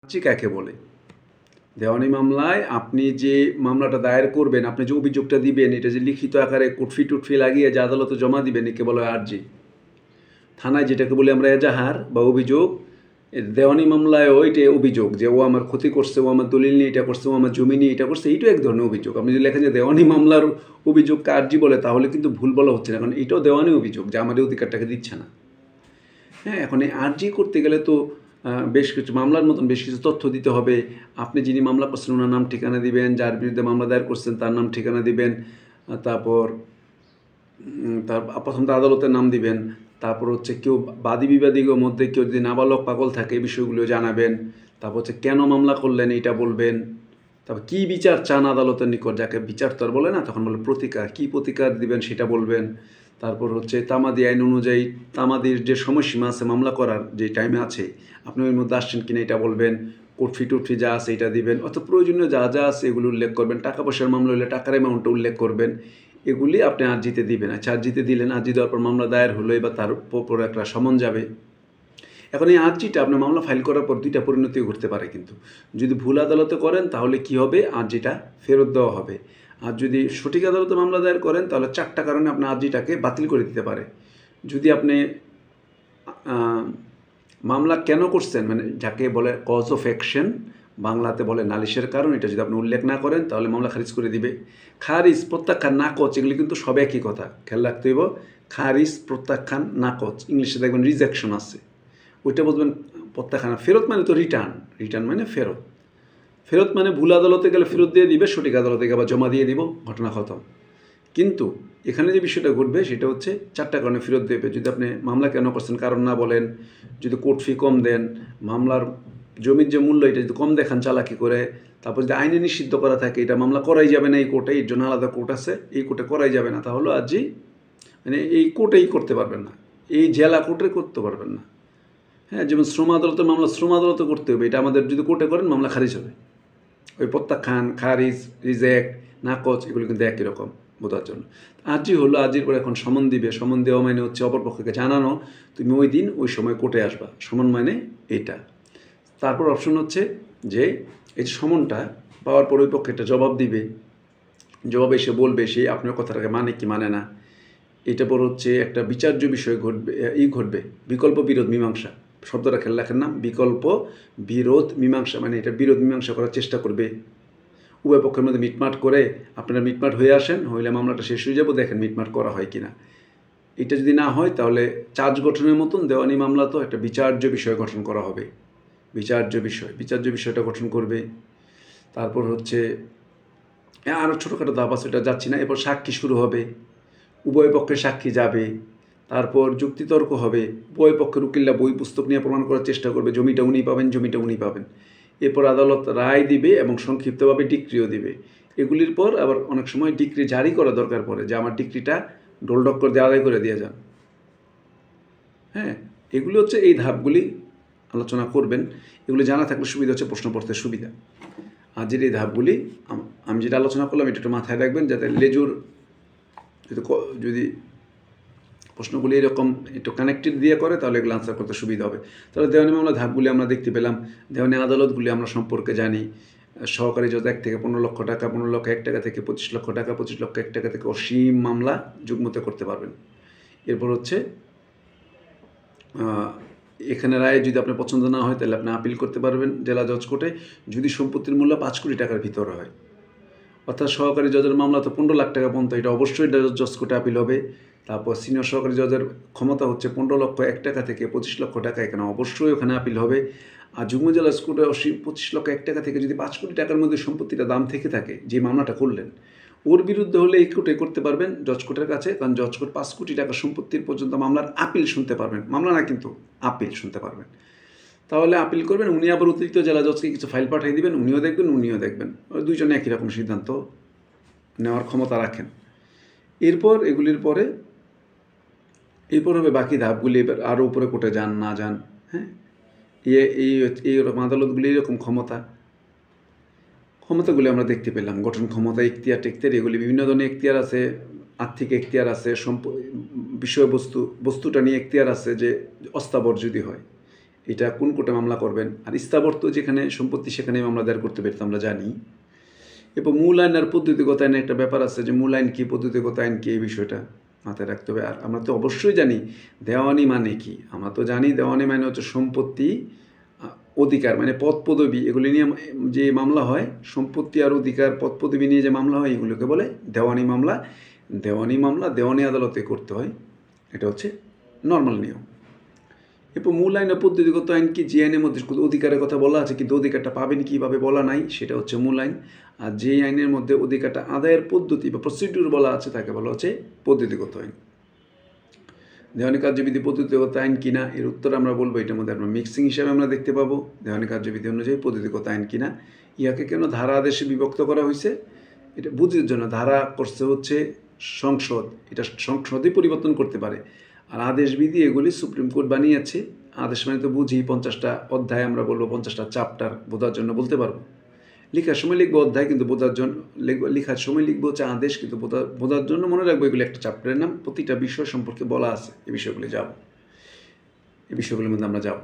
আর্জি কাকে বলে? দেওয়ানি মামলায় আপনি যে মামলাটা দায়ের করবেন, আপনি যে অভিযোগটা দিবেন, এটা যে লিখিত আকারে কুটফি লাগিয়ে যে আদালতে জমা দিবেন, একে বলা হয় আর্জি। থানায় যেটাকে বলি আমরা এজাহার বা অভিযোগ, দেওয়ানি মামলায় ওইটা অভিযোগ যে ও আমার ক্ষতি করছে, ও আমার দলিল নিয়ে এটা করছে, ও আমার জমি নিয়ে এটা করছে, এইটাও এক ধরনের অভিযোগ। আপনি যদি লেখেন যে দেওয়ানি মামলার অভিযোগকে আর্জি বলে, তাহলে কিন্তু ভুল বলা হচ্ছে না, কারণ এটাও দেওয়ানি অভিযোগ যে আমাদের অধিকারটাকে দিচ্ছে না। হ্যাঁ, এখন এই আর্জি করতে গেলে তো বেশ কিছু মামলার মতন বেশ কিছু তথ্য দিতে হবে। আপনি যিনি মামলা করছেন ওনার নাম ঠিকানা দিবেন, যার বিরুদ্ধে মামলা দায়ের করছেন তার নাম ঠিকানা দিবেন, তারপর প্রথমত আদালতের নাম দিবেন, তারপর হচ্ছে কেউ বাদী বিবাদীর মধ্যে কেউ যদি নাবালক পাগল থাকে এই বিষয়গুলো জানাবেন, তারপর হচ্ছে কেন মামলা করলেন এইটা বলবেন, তারপর কী বিচার চান আদালতের নিকট, যাকে বিচার তো আর বলে না, তখন বলে প্রতিকার, কী প্রতিকার দিবেন সেটা বলবেন। তারপর হচ্ছে তামাদি আইন অনুযায়ী তামাদির যে সময়সীমা আছে মামলা করার যে টাইমে আছে, আপনি ওই মধ্যে আসছেন কিনা এটা বলবেন, কোর্ট ফি যা আছে এটা দিবেন, অর্থাৎ প্রয়োজনীয় যা যা আছে এগুলো উল্লেখ করবেন। টাকা পয়সার মামলা হলে টাকার অ্যামাউন্টটা উল্লেখ করবেন। এগুলি আপনি আর্জিতে দিবেন। আচ্ছা, আর্জিতে দিলেন, আর্জি দেওয়ার পর মামলা দায়ের হলো, এবার তার উপর একটা সমন যাবে। এখন এই আর্জিটা আপনার মামলা ফাইল করার পর দুইটা পরিণতি ঘটতে পারে, কিন্তু যদি ভুল আদালতে করেন তাহলে কি হবে, আর্জিটা ফেরত দেওয়া হবে। আর যদি সঠিক আদালতে মামলা দায়ের করেন তাহলে 4টা কারণে আপনার আর্জিটাকে বাতিল করে দিতে পারে। যদি আপনি মামলা কেন করছেন, মানে যাকে বলে কজ অফ অ্যাকশন, বাংলাতে বলে নালিশের কারণ, এটা যদি আপনি উল্লেখ না করেন তাহলে মামলা খারিজ করে দিবে। খারিজ, প্রত্যাখ্যান, নাকচ, এগুলি কিন্তু সব একই কথা, খেয়াল রাখতে হইব। খারিজ, প্রত্যাখ্যান, নাকচ, ইংলিশে দেখবেন রিজেকশন আছে, ওইটা বলবেন প্রত্যাখ্যান। ফেরত মানে তো রিটার্ন, রিটার্ন মানে ফেরত। ফেরত মানে ভুল আদালতে গেলে ফেরত দিয়ে দিবে, সঠিক আদালতে গেলে আবার জমা দিয়ে দিব, ঘটনা খতম। কিন্তু এখানে যে বিষয়টা ঘটবে সেটা হচ্ছে 4টা কারণে ফেরত দেবে। যদি আপনি মামলা কেন করছেন কারণ না বলেন, যদি কোর্ট ফি কম দেন, মামলার জমির যে মূল্য এটা যদি কম দেখান চালাকি করে, তারপর যদি আইনে নিষিদ্ধ করা থাকে এটা মামলা করাই যাবে না এই কোর্টে, এর জন্য আলাদা কোর্ট আছে, এই কোর্টে করাই যাবে না, তাহলে আজই মানে এই কোর্টেই করতে পারবেন না, এই জেলা কোর্টে করতে পারবেন না। হ্যাঁ, যেমন শ্রম আদালতের মামলা শ্রম আদালতে করতে হবে, এটা আমাদের যদি কোর্টে করেন মামলা খারিজ হবে। ওই প্রত্যাখ্যান, খারিজ, রিজেক্ট, নাকচ, এগুলো কিন্তু একই রকম বোঝার জন্য। আর্জি হলো, আর্জির পরে এখন সমন দিবে। সমন দেওয়া মানে হচ্ছে অপরপক্ষকে জানানো তুমি ওই দিন ওই সময় কোর্টে আসবা, সমন মানে এটা। তারপর অপশন হচ্ছে যে এই যে সমনটা পাওয়ার পর ওই পক্ষে একটা জবাব দিবে, জবাব এসে বলবে সে আপনার কথাটাকে মানে কি মানে না। এটা পর হচ্ছে একটা বিচার্য বিষয় ঘটবে, ঘটবে বিকল্প বিরোধ মীমাংসা, শব্দটা খেয়াল রাখেন না, বিকল্প বিরোধ মীমাংসা, মানে এটা বিরোধ মীমাংসা করার চেষ্টা করবে। উভয় পক্ষের মধ্যে মিটমাট করে, আপনারা মিটমাট হয়ে আসেন, হইলে মামলাটা শেষ হয়ে যাবো, দেখেন মিটমাট করা হয় কিনা। এটা যদি না হয় তাহলে চার্জ গঠনের মতন দেওয়ানি মামলা তো একটা বিচার্য বিষয় গঠন করা হবে, বিচার্য বিষয়টা গঠন করবে। তারপর হচ্ছে আরও ছোটোখাটো ধাপ আছে, এটা যাচ্ছি না। এরপর সাক্ষী শুরু হবে, উভয় পক্ষের সাক্ষী যাবে, তারপর যুক্তিতর্ক হবে, উভয় পক্ষের উকিলরা বই পুস্তক নিয়ে প্রমাণ করার চেষ্টা করবে জমিটা উনি পাবেন, জমিটা উনি পাবেন। এরপর আদালত রায় দিবে এবং সংক্ষিপ্তভাবে ডিক্রিও দিবে। এগুলির পর আবার অনেক সময় ডিক্রি জারি করা দরকার পড়ে, যে আমার ডিক্রিটা ডোলডক্কর দিয়ে আদায় করে দিয়ে যান। হ্যাঁ, এগুলি হচ্ছে এই ধাপগুলি আলোচনা করবেন। এগুলি জানা থাকলে সুবিধা হচ্ছে প্রশ্ন পড়তে সুবিধা। আর যে এই ধাপগুলি আমি যেটা আলোচনা করলাম এটা একটু মাথায় রাখবেন, যাতে লেজুর যদি প্রশ্নগুলি এরকম একটু কানেক্টেড দিয়ে করে তাহলে এগুলো আনসার করতে সুবিধা হবে। তাহলে দেওয়ানি মামলা ধাপগুলি আমরা দেখতে পেলাম, দেওয়ানি আদালতগুলি আমরা সম্পর্কে জানি। সহকারী জজ 1 থেকে 15 লক্ষ টাকা, 15 লক্ষ 1 টাকা থেকে 25 লক্ষ টাকা, 25 লক্ষ 1 টাকা থেকে অসীম মামলা যুগ্মতে করতে পারবেন। এরপর হচ্ছে এখানে রায় যদি আপনার পছন্দ না হয় তাহলে আপনি আপিল করতে পারবেন জেলা জজ কোর্টে, যদি সম্পত্তির মূল্য 5 কোটি টাকার ভিতরে হয়। অর্থাৎ সহকারী জজের মামলা তো 15 লাখ টাকা পর্যন্ত, এটা অবশ্যই জজ কোর্টে আপিল হবে। তারপর সিনিয়র সহকারী জজের ক্ষমতা হচ্ছে 15 লক্ষ 1 টাকা থেকে 25 লক্ষ টাকা, এখানে অবশ্যই ওখানে আপিল হবে। আর যুগ্ম জেলা কোর্টে 25 লক্ষ 1 টাকা থেকে যদি 5 কোটি টাকার মধ্যে সম্পত্তিটা দাম থেকে থাকে, যে মামলাটা করলেন ওর বিরুদ্ধে হলে এই কোর্টে করতে পারবেন জজ কোর্টের কাছে, কারণ জজ কোর্ট 5 কোটি টাকা সম্পত্তির পর্যন্ত মামলার আপিল শুনতে পারবেন, মামলা না কিন্তু আপিল শুনতে পারবেন। তাহলে আপিল করবেন, উনি আবার অতিরিক্ত জেলা জজকে কিছু ফাইল পাঠিয়ে দিবেন, উনিও দেখবেন, দুইজনে একই রকম সিদ্ধান্ত নেওয়ার ক্ষমতা রাখেন। এরপর এগুলির পরে এরপর হবে বাকি ধাপগুলি, এবার আরও উপরে কোর্টে যান না যান। হ্যাঁ, এইরকম আদালতগুলি এইরকম ক্ষমতাগুলি আমরা দেখতে পেলাম, গঠন ক্ষমতা, এখতিয়ার, এগুলি বিভিন্ন ধরনের এখতিয়ার আছে। আর্থিক এখতিয়ার আছে, বস্তুটা নিয়ে এখতিয়ার আছে, যে অস্থাবর যদি হয় এটা কোন কোর্টে মামলা করবেন। আর স্থাবর তো যেখানে সম্পত্তি সেখানে মামলা দায়ের করতে পারি, আমরা জানি। এরপর মূল আইন আর পদ্ধতিগত আইনের একটা ব্যাপার আছে, যে মূল আইন কী পদ্ধতিগত আইন কী, এই বিষয়টা মাথায় রাখতে হবে। আর আমরা তো অবশ্যই জানি দেওয়ানি মানে কি। আমরা তো জানি দেওয়ানি মানে হচ্ছে সম্পত্তি, অধিকার মানে পদ পদবি, এগুলি নিয়ে যে মামলা হয়, সম্পত্তি আর অধিকার পদ পদবি নিয়ে যে মামলা হয়, এগুলোকে বলে দেওয়ানি মামলা। দেওয়ানি মামলা দেওয়ানি আদালতে করতে হয়, এটা হচ্ছে নর্মাল নিয়ম। এরপর মূল আইন ও পদ্ধতিগত আইন কি, যে আইনের মধ্যে অধিকারের কথা বলা আছে কিন্তু অধিকারটা পাবেন কীভাবে বলা নাই, সেটা হচ্ছে মূল আইন। আর যে আইনের মধ্যে অধিকারটা আদায়ের পদ্ধতি বা প্রসিডিউর বলা আছে তাকে বলা হচ্ছে পদ্ধতিগত আইন। দেওয়ানি কার্যবিধি পদ্ধতিগত আইন কিনা, এর উত্তর আমরা বলবো এটার মধ্যে আমরা মিক্সিং হিসাবে আমরা দেখতে পাবো দেওয়ানি কার্যবিধি অনুযায়ী পদ্ধতিগত আইন কিনা। ইয়াকে কেন ধারা আদেশে বিভক্ত করা হয়েছে, এটা বুঝির জন্য। ধারা করছে হচ্ছে সংসদ, এটা সংসদই পরিবর্তন করতে পারে। আর আদেশ বিধি এগুলি সুপ্রিম কোর্ট বানিয়েছে। আদেশ মানে তো বুঝি 50টা অধ্যায়, আমরা বলবো 50টা চ্যাপ্টার, বোঝার জন্য বলতে পারবো। লেখার সময় লিখবো অধ্যায়, কিন্তু বোঝার জন্য লেখার সময় লিখবো হচ্ছে আদেশ, কিন্তু বোঝার জন্য মনে রাখবো এগুলি একটা চ্যাপ্টারের নাম, প্রতিটা বিষয় সম্পর্কে বলা আছে। এই বিষয়গুলি এই বিষয়গুলির মধ্যে আমরা যাব।